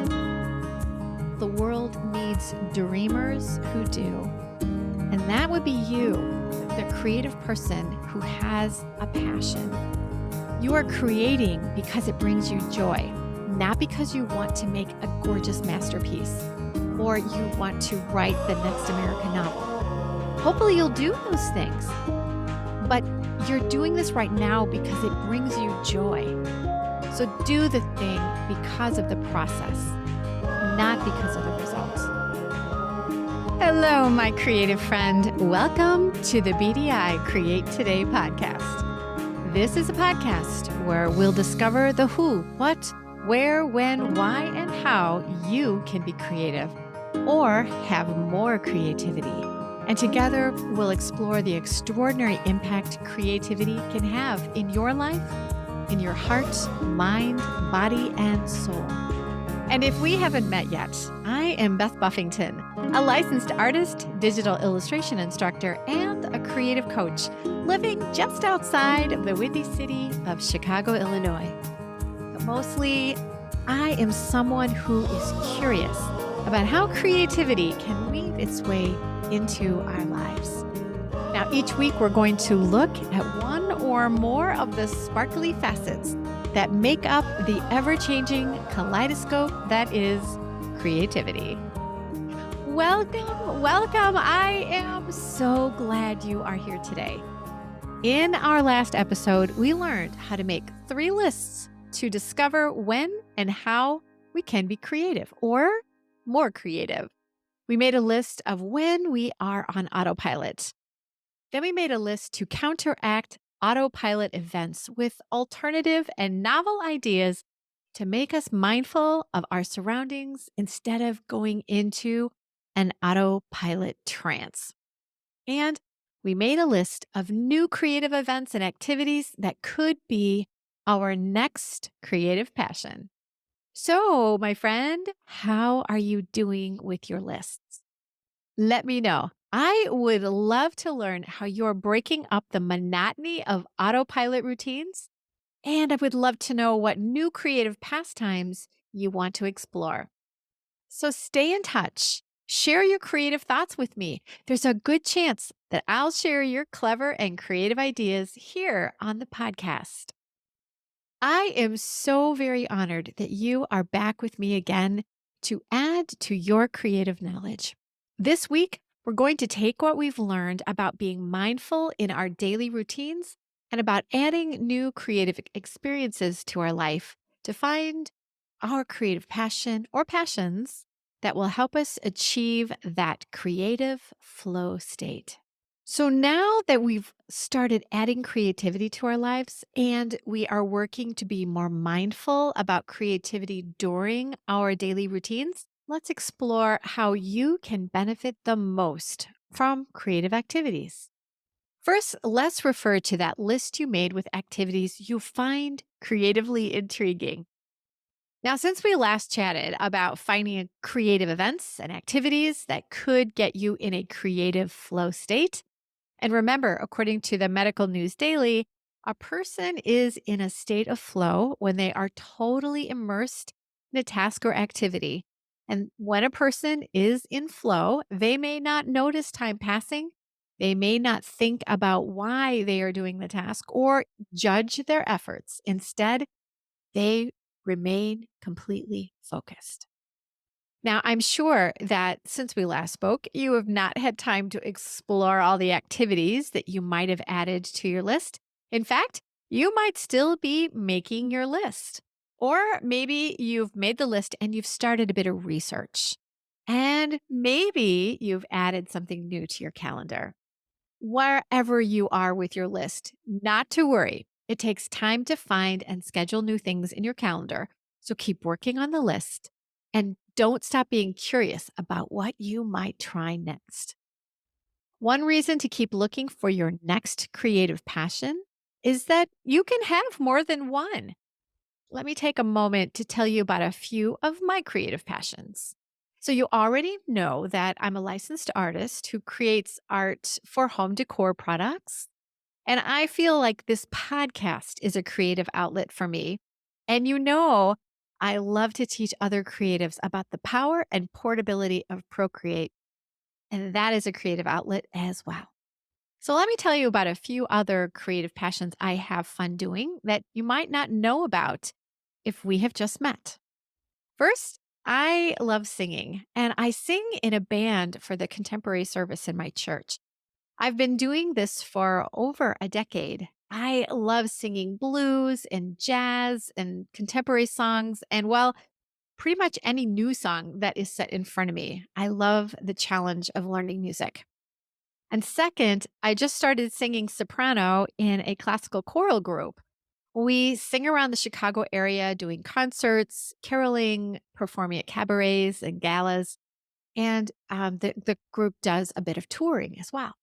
The world needs dreamers who do. And that would be you, the creative person who has a passion. You are creating because it brings you joy, not because you want to make a gorgeous masterpiece or you want to write the next American novel. Hopefully you'll do those things, but you're doing this right now because it brings you joy. So do the thing because of the process, not because of the results. Hello, my creative friend. Welcome to the BDI Create Today podcast. This is a podcast where we'll discover the who, what, where, when, why, and how you can be creative or have more creativity. And together, we'll explore the extraordinary impact creativity can have in your life, in your heart, mind, body, and soul. And if we haven't met yet, I am Beth Buffington, a licensed artist, digital illustration instructor, and a creative coach living just outside of the windy city of Chicago, Illinois. But mostly, I am someone who is curious about how creativity can weave its way into our lives. Now, each week we're going to look at one or more of the sparkly facets that make up the ever-changing kaleidoscope that is creativity. Welcome, welcome. I am so glad you are here today. In our last episode, we learned how to make 3 lists to discover when and how we can be creative or more creative. We made a list of when we are on autopilot. Then we made a list to counteract autopilot events with alternative and novel ideas to make us mindful of our surroundings instead of going into an autopilot trance. And we made a list of new creative events and activities that could be our next creative passion. So, my friend, how are you doing with your lists? Let me know. I would love to learn how you're breaking up the monotony of autopilot routines, and I would love to know what new creative pastimes you want to explore. So stay in touch. Share your creative thoughts with me. There's a good chance that I'll share your clever and creative ideas here on the podcast. I am so very honored that you are back with me again to add to your creative knowledge. This week, we're going to take what we've learned about being mindful in our daily routines and about adding new creative experiences to our life to find our creative passion or passions that will help us achieve that creative flow state. So now that we've started adding creativity to our lives and we are working to be more mindful about creativity during our daily routines, let's explore how you can benefit the most from creative activities. First, let's refer to that list you made with activities you find creatively intriguing. Now, since we last chatted about finding creative events and activities that could get you in a creative flow state, and remember, according to the Medical News Daily, a person is in a state of flow when they are totally immersed in a task or activity. And when a person is in flow, they may not notice time passing. They may not think about why they are doing the task or judge their efforts. Instead, they remain completely focused. Now, I'm sure that since we last spoke, you have not had time to explore all the activities that you might have added to your list. In fact, you might still be making your list. Or maybe you've made the list and you've started a bit of research. And maybe you've added something new to your calendar. Wherever you are with your list, not to worry. It takes time to find and schedule new things in your calendar. So keep working on the list and don't stop being curious about what you might try next. One reason to keep looking for your next creative passion is that you can have more than one. Let me take a moment to tell you about a few of my creative passions. So, you already know that I'm a licensed artist who creates art for home decor products. And I feel like this podcast is a creative outlet for me. And you know, I love to teach other creatives about the power and portability of Procreate, and that is a creative outlet as well. So, let me tell you about a few other creative passions I have fun doing that you might not know about if we have just met. First, I love singing, and I sing in a band for the contemporary service in my church. I've been doing this for over a decade. I love singing blues and jazz and contemporary songs, and well, pretty much any new song that is set in front of me. I love the challenge of learning music. And second, I just started singing soprano in a classical choral group. We sing around the Chicago area doing concerts, caroling, performing at cabarets and galas, and the group does a bit of touring as well.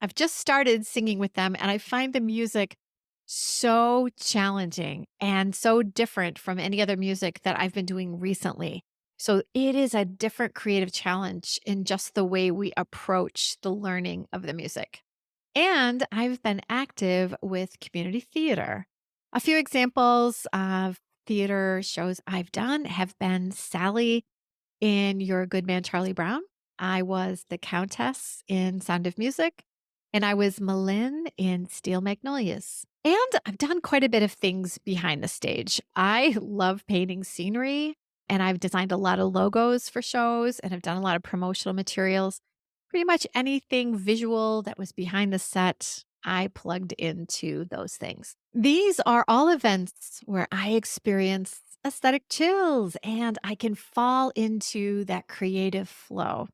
I've just started singing with them, and I find the music so challenging and so different from any other music that I've been doing recently. So it is a different creative challenge in just the way we approach the learning of the music. And I've been active with community theater. A few examples of theater shows I've done have been Sally in Your Good Man, Charlie Brown. I was the Countess in Sound of Music, and I was Malin in Steel Magnolias. And I've done quite a bit of things behind the stage. I love painting scenery, and I've designed a lot of logos for shows, and I've done a lot of promotional materials. Pretty much anything visual that was behind the set, I plugged into those things. These are all events where I experience aesthetic chills and I can fall into that creative flow.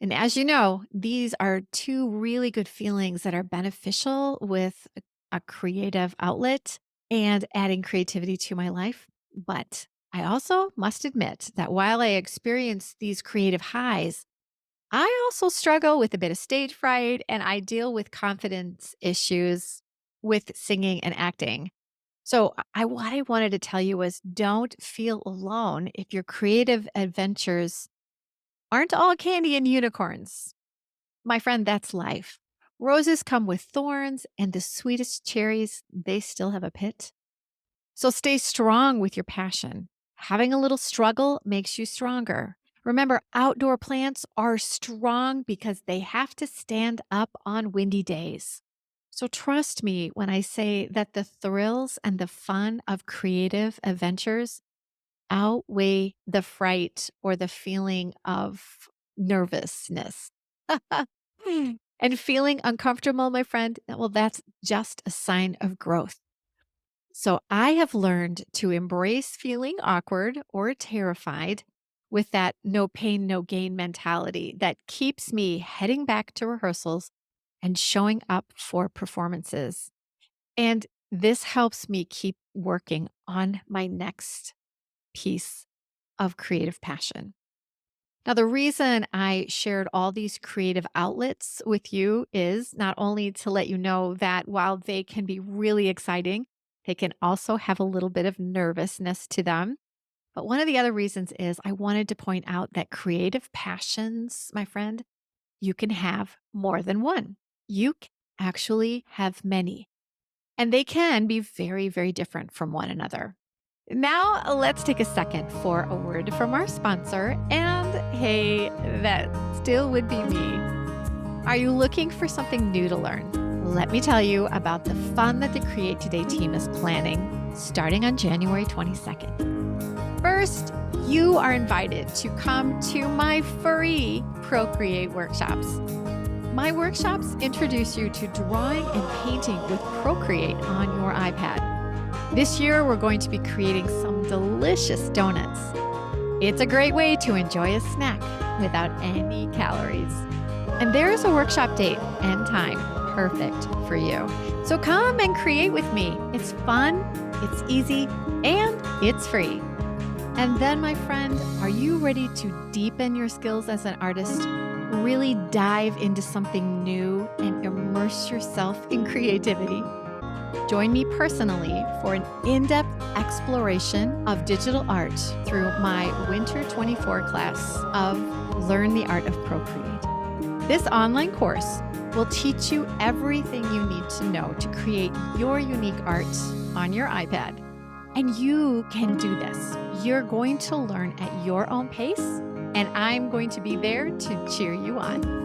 And as you know, these are two really good feelings that are beneficial with a creative outlet and adding creativity to my life. But I also must admit that while I experience these creative highs, I also struggle with a bit of stage fright and I deal with confidence issues with singing and acting. So, what I wanted to tell you was don't feel alone if your creative adventures aren't all candy and unicorns. My friend, that's life. Roses come with thorns, and the sweetest cherries, they still have a pit. So stay strong with your passion. Having a little struggle makes you stronger. Remember, outdoor plants are strong because they have to stand up on windy days. So trust me when I say that the thrills and the fun of creative adventures outweigh the fright or the feeling of nervousness. And feeling uncomfortable, my friend, well, that's just a sign of growth. So I have learned to embrace feeling awkward or terrified with that no pain, no gain mentality that keeps me heading back to rehearsals and showing up for performances. And this helps me keep working on my next piece of creative passion. Now, the reason I shared all these creative outlets with you is not only to let you know that while they can be really exciting, they can also have a little bit of nervousness to them. But one of the other reasons is I wanted to point out that creative passions, my friend, you can have more than one. You can actually have many, and they can be very, very different from one another. Now, let's take a second for a word from our sponsor. And hey, that still would be me. Are you looking for something new to learn? Let me tell you about the fun that the Create Today team is planning starting on January 22nd. First, you are invited to come to my free Procreate workshops. My workshops introduce you to drawing and painting with Procreate on your iPad. This year, we're going to be creating some delicious donuts. It's a great way to enjoy a snack without any calories. And there is a workshop date and time perfect for you. So come and create with me. It's fun, it's easy, and it's free. And then, my friend, are you ready to deepen your skills as an artist? Really dive into something new and immerse yourself in creativity? Join me personally for an in-depth exploration of digital art through my Winter 24 class of Learn the Art of Procreate. This online course will teach you everything you need to know to create your unique art on your iPad. And you can do this. You're going to learn at your own pace, and I'm going to be there to cheer you on.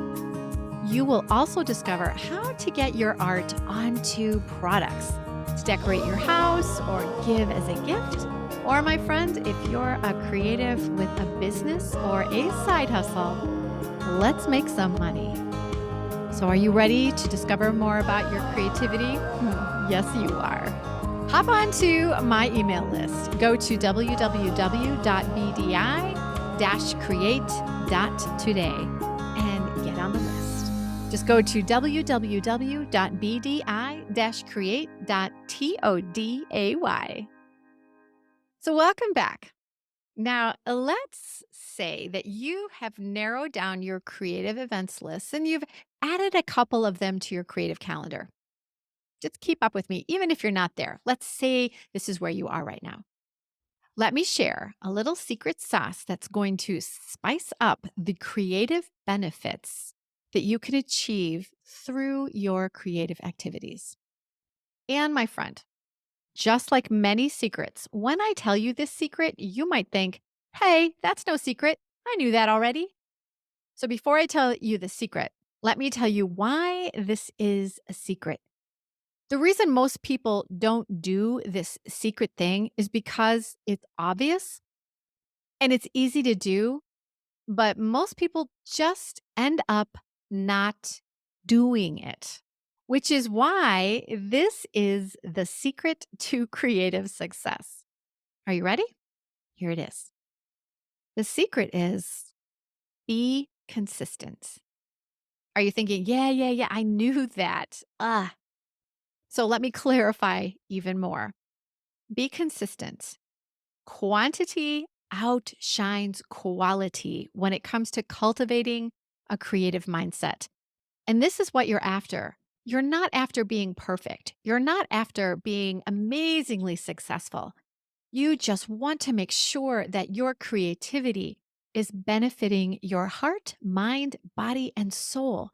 You will also discover how to get your art onto products to decorate your house or give as a gift. Or, my friend, if you're a creative with a business or a side hustle, let's make some money. So, are you ready to discover more about your creativity? Yes, you are. Hop onto my email list. Go to www.bdi-create.today and get on the list. Just go to www.bdi-create.today. So, welcome back. Now, let's say that you have narrowed down your creative events list and you've added a couple of them to your creative calendar. Just keep up with me, even if you're not there. Let's say this is where you are right now. Let me share a little secret sauce that's going to spice up the creative benefits that you can achieve through your creative activities. And my friend, just like many secrets, when I tell you this secret, you might think, hey, that's no secret. I knew that already. So before I tell you the secret, let me tell you why this is a secret. The reason most people don't do this secret thing is because it's obvious and it's easy to do, but most people just end up not doing it, which is why this is the secret to creative success. Are you ready? Here it is. The secret is be consistent. Are you thinking, yeah, I knew that. So let me clarify even more. Be consistent. Quantity outshines quality when it comes to cultivating a creative mindset. And this is what you're after. You're not after being perfect. You're not after being amazingly successful. You just want to make sure that your creativity is benefiting your heart, mind, body, and soul.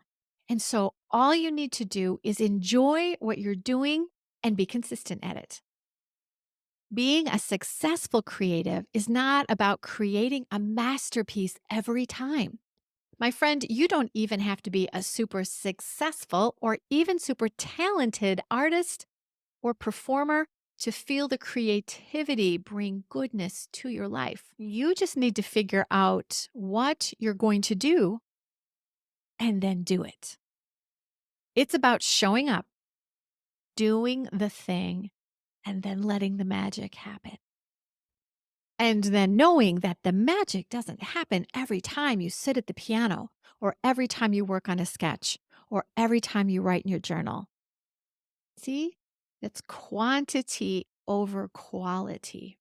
And so all you need to do is enjoy what you're doing and be consistent at it. Being a successful creative is not about creating a masterpiece every time. My friend, you don't even have to be a super successful or even super talented artist or performer to feel the creativity bring goodness to your life. You just need to figure out what you're going to do and then do it. It's about showing up, doing the thing, and then letting the magic happen. And then knowing that the magic doesn't happen every time you sit at the piano or every time you work on a sketch or every time you write in your journal. See, it's quantity over quality.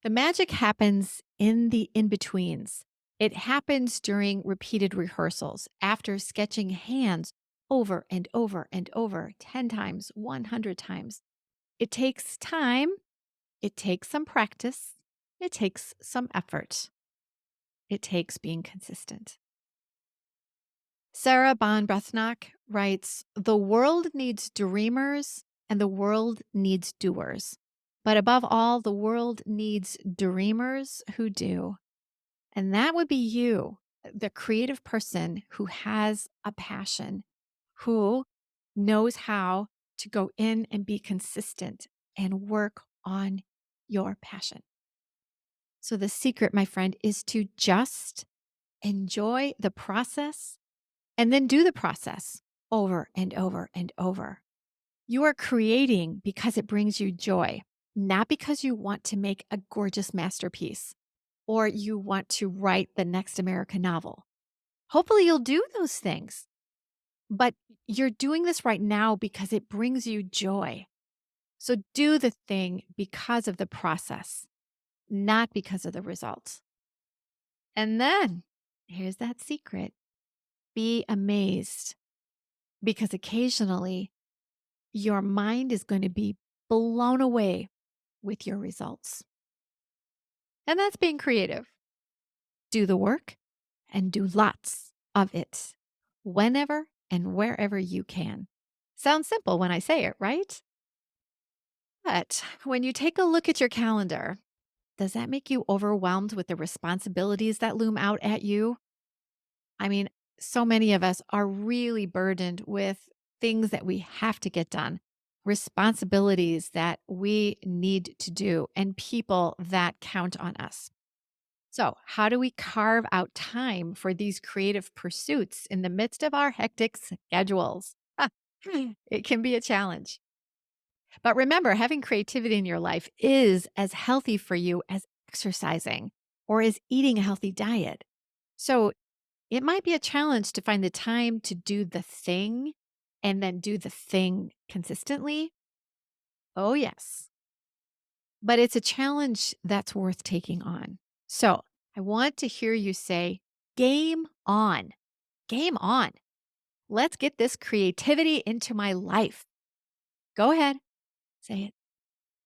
The magic happens in the in betweens. It happens during repeated rehearsals, after sketching hands over and over and over 10 times, 100 times. It takes time, it takes some practice, it takes some effort, it takes being consistent. Sarah Bon Brethnock writes, "The world needs dreamers and the world needs doers. But above all, the world needs dreamers who do." And that would be you, the creative person who has a passion, who knows how to go in and be consistent and work on your passion. So, the secret, my friend, is to just enjoy the process and then do the process over and over and over. You are creating because it brings you joy, not because you want to make a gorgeous masterpiece or you want to write the next American novel. Hopefully, you'll do those things, but you're doing this right now because it brings you joy. So do the thing because of the process, not because of the results. And then here's that secret: be amazed because occasionally your mind is going to be blown away with your results. And that's being creative. Do the work and do lots of it whenever and wherever you can. Sounds simple when I say it, right? But when you take a look at your calendar, does that make you overwhelmed with the responsibilities that loom out at you? I mean, so many of us are really burdened with things that we have to get done, responsibilities that we need to do, and people that count on us. So, how do we carve out time for these creative pursuits in the midst of our hectic schedules? It can be a challenge. But remember, having creativity in your life is as healthy for you as exercising or as eating a healthy diet. So, it might be a challenge to find the time to do the thing and then do the thing consistently. Oh, yes. But it's a challenge that's worth taking on. So I want to hear you say, game on, game on. Let's get this creativity into my life. Go ahead, say it.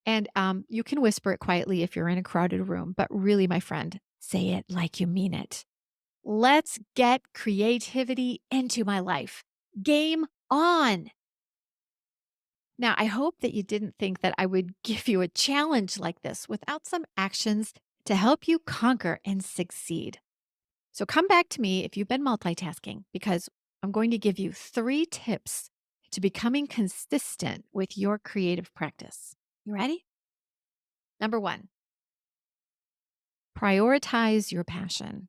And you can whisper it quietly if you're in a crowded room, but really, my friend, say it like you mean it. Let's get creativity into my life. Game on. Now, I hope that you didn't think that I would give you a challenge like this without some actions to help you conquer and succeed. So come back to me if you've been multitasking, because I'm going to give you 3 tips to becoming consistent with your creative practice. You ready? Number 1, prioritize your passion.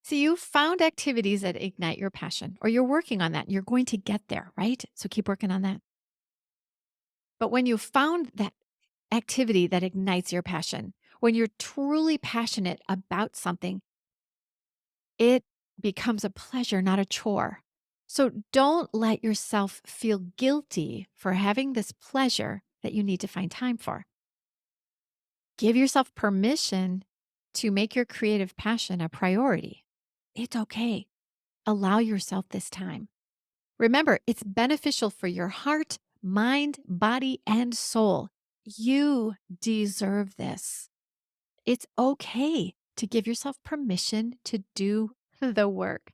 So you've found activities that ignite your passion, or you're working on that. You're going to get there, right? So keep working on that. But when you've found that activity that ignites your passion, when you're truly passionate about something, it becomes a pleasure, not a chore. So don't let yourself feel guilty for having this pleasure that you need to find time for. Give yourself permission to make your creative passion a priority. It's okay. Allow yourself this time. Remember, it's beneficial for your heart, mind, body, and soul. You deserve this. It's okay to give yourself permission to do the work,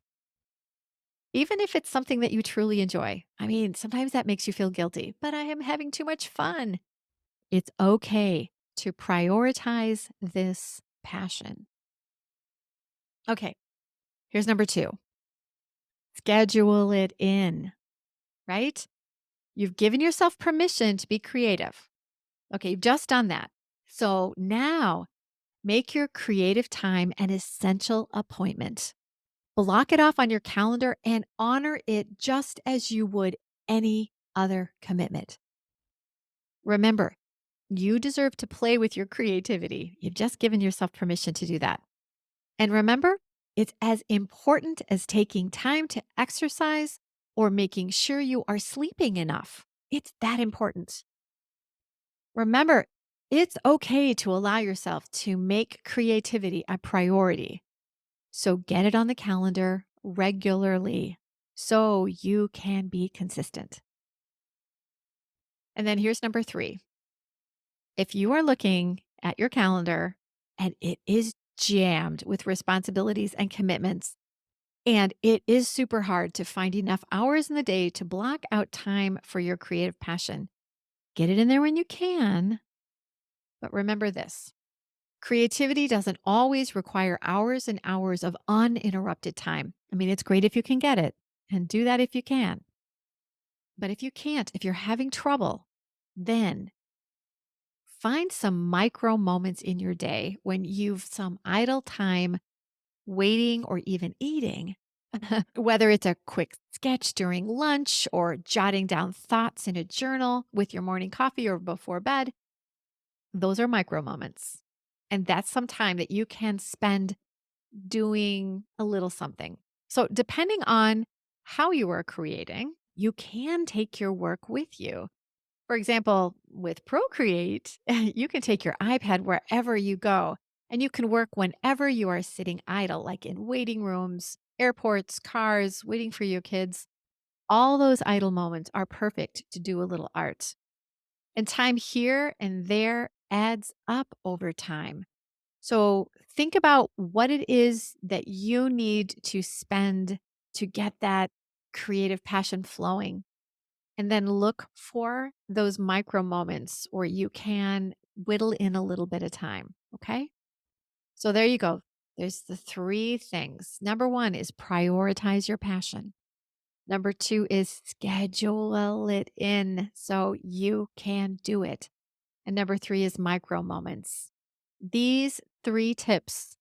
even if it's something that you truly enjoy. I mean, sometimes that makes you feel guilty, but I am having too much fun. It's okay to prioritize this passion. Okay, here's number 2, schedule it in, right? You've given yourself permission to be creative. Okay, you've just done that. So now make your creative time an essential appointment. Block it off on your calendar and honor it just as you would any other commitment. Remember, you deserve to play with your creativity. You've just given yourself permission to do that. And remember, it's as important as taking time to exercise or making sure you are sleeping enough. It's that important. Remember, it's okay to allow yourself to make creativity a priority. So get it on the calendar regularly so you can be consistent. And then here's number 3. If you are looking at your calendar and it is jammed with responsibilities and commitments, and it is super hard to find enough hours in the day to block out time for your creative passion, get it in there when you can. But remember this: creativity doesn't always require hours and hours of uninterrupted time. I mean, it's great if you can get it and do that if you can. But if you can't, if you're having trouble, then find some micro moments in your day when you've some idle time waiting or even eating, whether it's a quick sketch during lunch or jotting down thoughts in a journal with your morning coffee or before bed. Those are micro moments. And that's some time that you can spend doing a little something. So, depending on how you are creating, you can take your work with you. For example, with Procreate, you can take your iPad wherever you go and you can work whenever you are sitting idle, like in waiting rooms, airports, cars, waiting for your kids. All those idle moments are perfect to do a little art. And time here and there adds up over time. So think about what it is that you need to spend to get that creative passion flowing. And then look for those micro moments where you can whittle in a little bit of time. Okay. So there you go. There's the three things. Number one is prioritize your passion. Number two is schedule it in so you can do it. And number three is micro moments. These three tips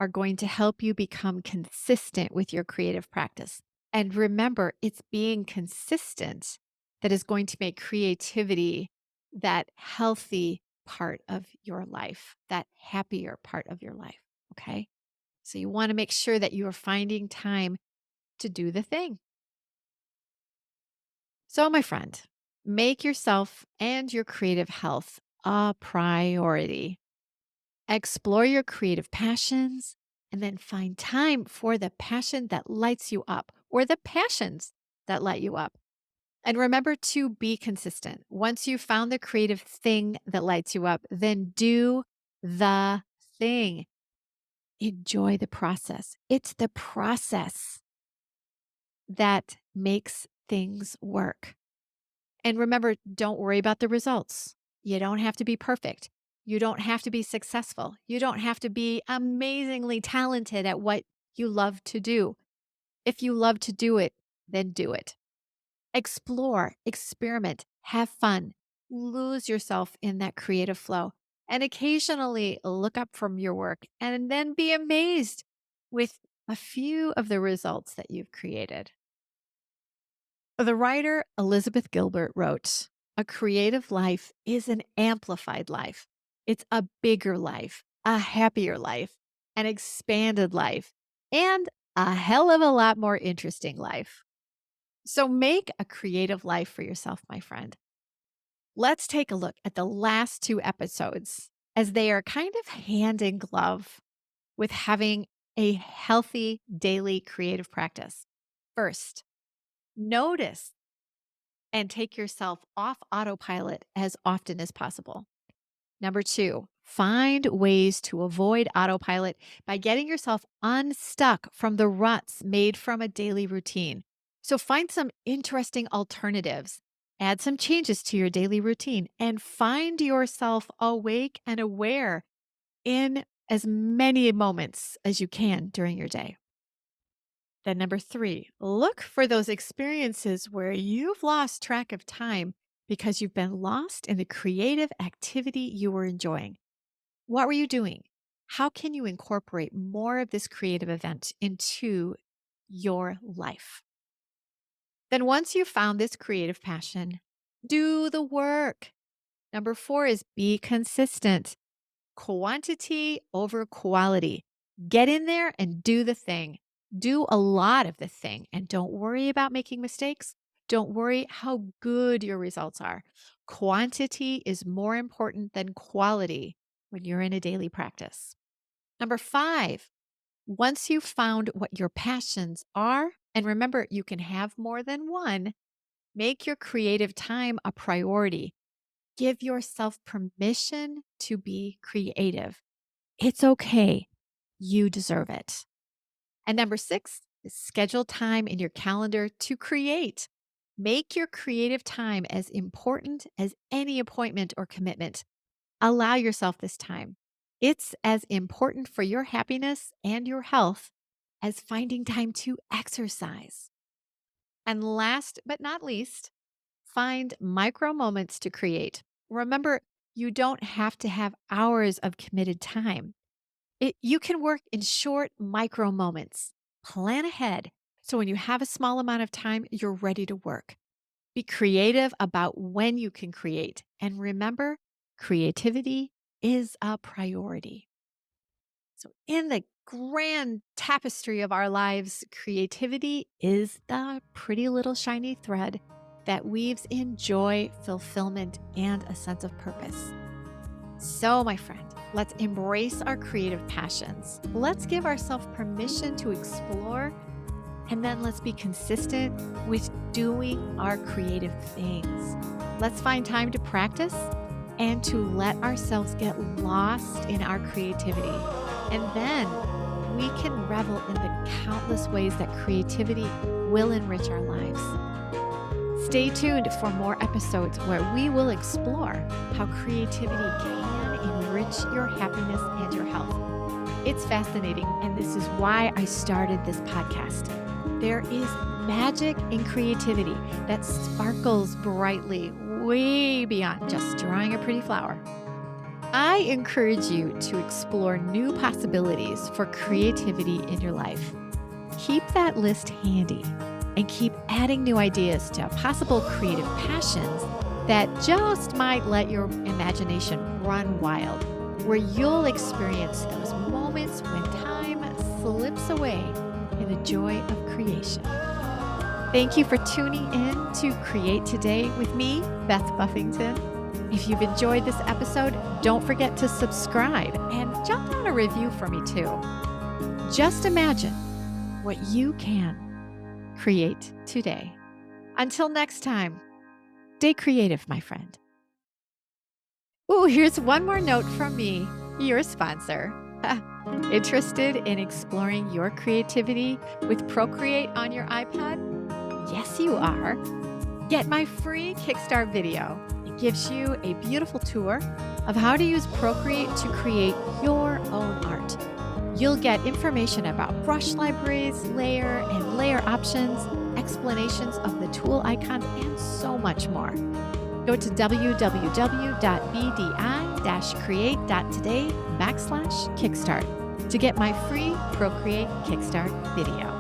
are going to help you become consistent with your creative practice. And remember, it's being consistent that is going to make creativity that healthy part of your life, that happier part of your life. Okay. So you want to make sure that you are finding time to do the thing. So, my friend, make yourself and your creative health a priority. Explore your creative passions and then find time for the passion that lights you up or the passions that light you up. And remember to be consistent. Once you've found the creative thing that lights you up, then do the thing. Enjoy the process. It's the process that makes things work. And remember, don't worry about the results. You don't have to be perfect. You don't have to be successful. You don't have to be amazingly talented at what you love to do. If you love to do it, then do it. Explore, experiment, have fun, lose yourself in that creative flow, and occasionally look up from your work and then be amazed with a few of the results that you've created. The writer Elizabeth Gilbert wrote, "A creative life is an amplified life. It's a bigger life, a happier life, an expanded life, and a hell of a lot more interesting life." So make a creative life for yourself, my friend. Let's take a look at the last two episodes as they are kind of hand in glove with having a healthy daily creative practice. First, notice and take yourself off autopilot as often as possible. Number two, find ways to avoid autopilot by getting yourself unstuck from the ruts made from a daily routine. So find some interesting alternatives, add some changes to your daily routine, and find yourself awake and aware in as many moments as you can during your day. Then, number three, look for those experiences where you've lost track of time because you've been lost in the creative activity you were enjoying. What were you doing? How can you incorporate more of this creative event into your life? Then, once you've found this creative passion, do the work. Number four is be consistent. Quantity over quality. Get in there and do the thing. Do a lot of the thing and don't worry about making mistakes. Don't worry how good your results are. Quantity is more important than quality when you're in a daily practice. Number five, once you've found what your passions are, and remember, you can have more than one, make your creative time a priority. Give yourself permission to be creative. It's okay. You deserve it. And number six is schedule time in your calendar to create. Make your creative time as important as any appointment or commitment. Allow yourself this time. It's as important for your happiness and your health as finding time to exercise. And last but not least, find micro moments to create. Remember, you don't have to have hours of committed time. You can work in short micro moments. Plan ahead so when you have a small amount of time, you're ready to work. Be creative about when you can create. And remember, creativity is a priority. So, in the grand tapestry of our lives, creativity is the pretty little shiny thread that weaves in joy, fulfillment, and a sense of purpose. So, my friend, let's embrace our creative passions. Let's give ourselves permission to explore, and then let's be consistent with doing our creative things. Let's find time to practice and to let ourselves get lost in our creativity. And then we can revel in the countless ways that creativity will enrich our lives. Stay tuned for more episodes where we will explore how creativity can enrich your happiness and your health. It's fascinating, and this is why I started this podcast. There is magic in creativity that sparkles brightly way beyond just drawing a pretty flower. I encourage you to explore new possibilities for creativity in your life. Keep that list handy and keep adding new ideas to possible creative passions that just might let your imagination run wild, where you'll experience those moments when time slips away in the joy of creation. Thank you for tuning in to Create Today with me, Beth Buffington. If you've enjoyed this episode, don't forget to subscribe and jot down a review for me too. Just imagine what you can create today. Until next time, stay creative, my friend. Oh, here's one more note from me, your sponsor. Interested in exploring your creativity with Procreate on your iPad? Yes, you are. Get my free Kickstart video. It gives you a beautiful tour of how to use Procreate to create your own art. You'll get information about brush libraries, layer and layer options, explanations of the tool icons, and so much more. Go to www.bdi-create.today/Kickstart to get my free Procreate Kickstart video.